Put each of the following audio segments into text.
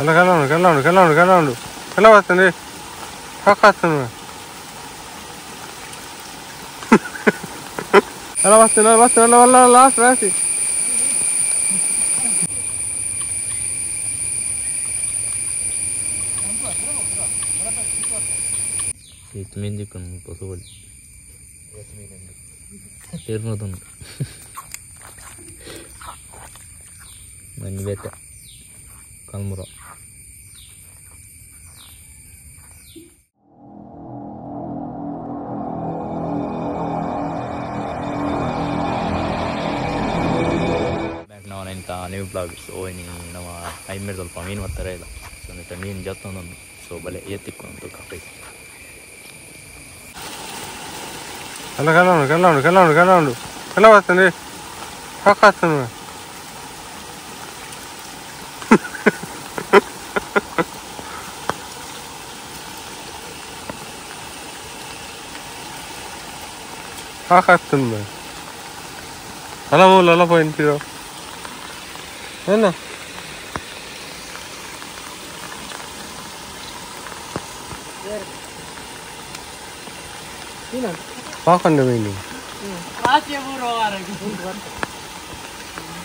ಅಲ್ಲ ಕಲ್ಲ ಬರ್ತಾನೆ ಸಾಕಾಗ್ತಾನೆ ಅಲ್ಲ ಬರ್ತಾನೆ ಅಲ್ಲ ಲಾಸ್ಟ್ ರಾಶಿ Yetmeyin kan possible. Irmadun. Mani beta. Kalmura. Back now in the new vlog. So ini nama I made the pamin matarela. So nita mean jatton so bale yetikon to kape. ಅಲ್ಲ ಕಲ್ಲ ಬರ್ತಾನೆ ಸಾಕಾಗ್ತಾನೆ ಸಾಕಾಗ್ತಾನೆ ಅಲ್ಲ ಮೂಲ ಪೋಯಿಂತೀರೋ ಏನ ಹಾಕೊಂಡೆ ಮೀನು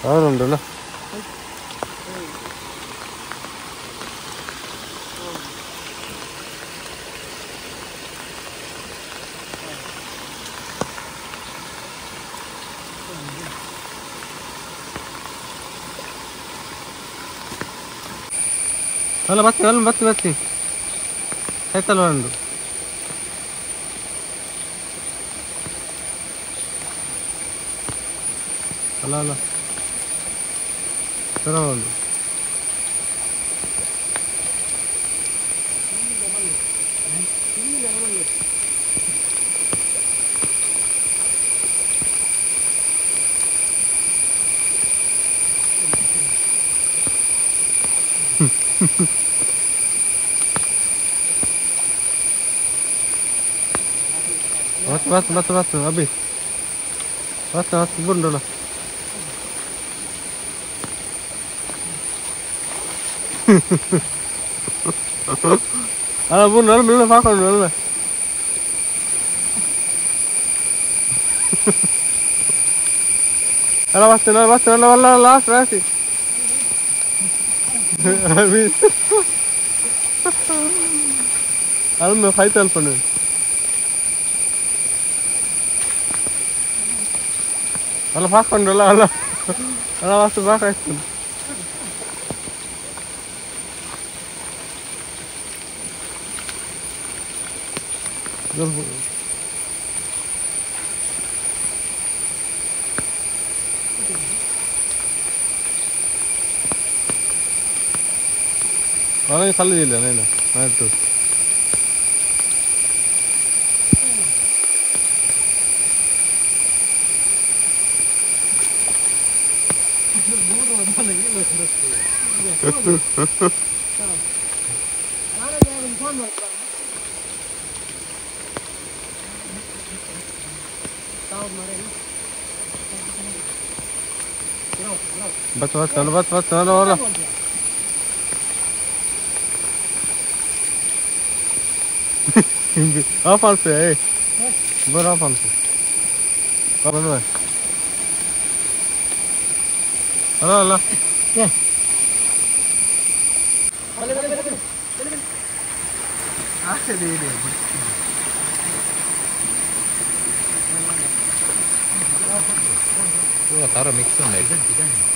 ಅವರುಂಟಲ್ಲ ಅಲ್ಲ ಬತ್ತಿ ಆಯ್ತಲ್ವ ಒಂದು ಅಲ್ಲ ಚಲೋ ಒಂದು बस अभी बस बुंडोला अला बुंडोला मिलने पाकोंडोला अला बस वाला लास्ट राशि अभी अला मैं खाई तलपने ಅಲ್ಲ ಹಾಕೊಂಡಲ್ಲ ಅಲ್ಲ ಅಲ್ಲ ವಾಸ್ತು ಬಾಕಾಯ್ತು ಅವನಿಗೆ ಕಲ್ಲಿದಿಲ್ಲ ನೀನು ಆಯ್ತು बस वाला आप से है बड़ा आप से कौन है अल्लाह क्या आके दे वो सारा मिक्स है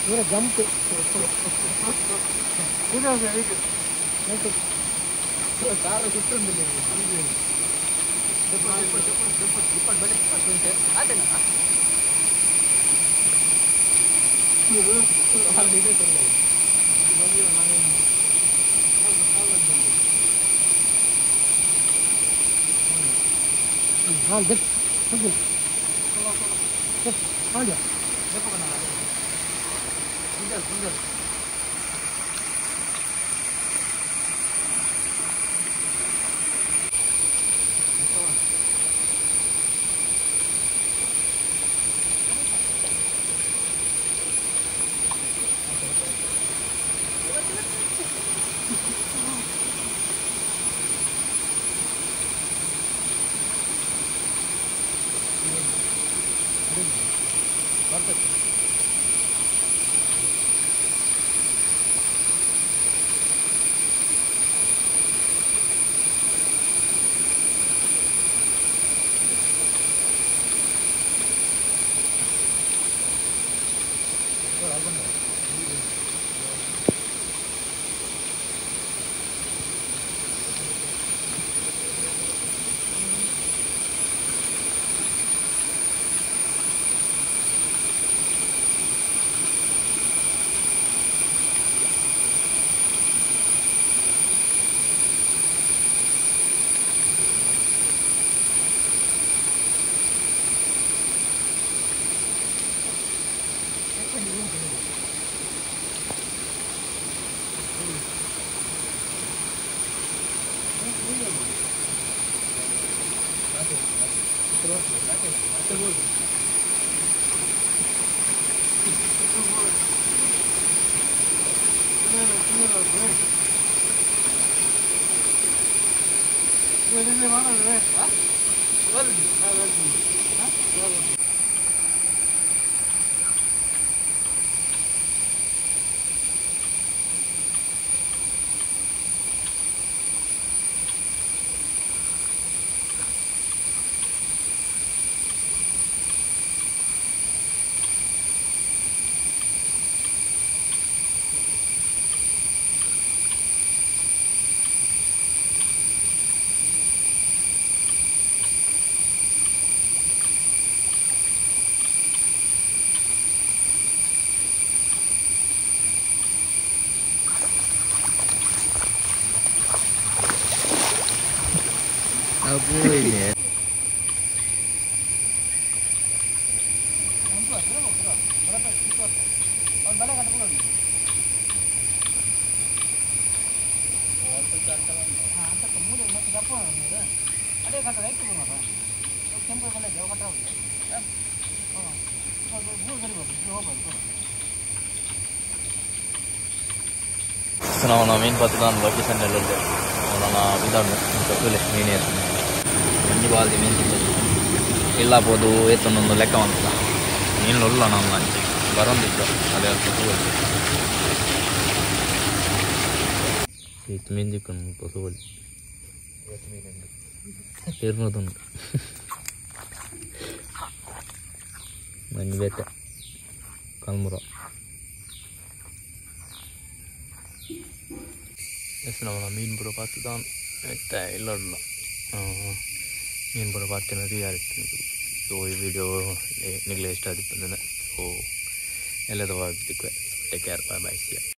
पूरा जंप सारा कुछ हाँ Apa ini? Senang namin patulan location dulu deh. Orang bilang betul ini ya. Ini balik ini. Illa podo itu nunggu lekang antara. Ini lolla nang lanci. Baron dikdo. Ada betul. Itu mindi kan betul. Terus tuh. Mani bete. Kalmura. Senang mೀನು ಬರೋ ಪಾತಿದಾನ್ ಆಯ್ತಾ ಇಲ್ಲಲ್ಲ ಮೀನು ಬರೋ ಪಾತಿನ reality so ಈ video ನಿಮಗೆ ಇಷ್ಟ ಆದಿತ್ತು ಸೊ ಎಲ್ಲದವಾಗಬೇಕು take care bye bye C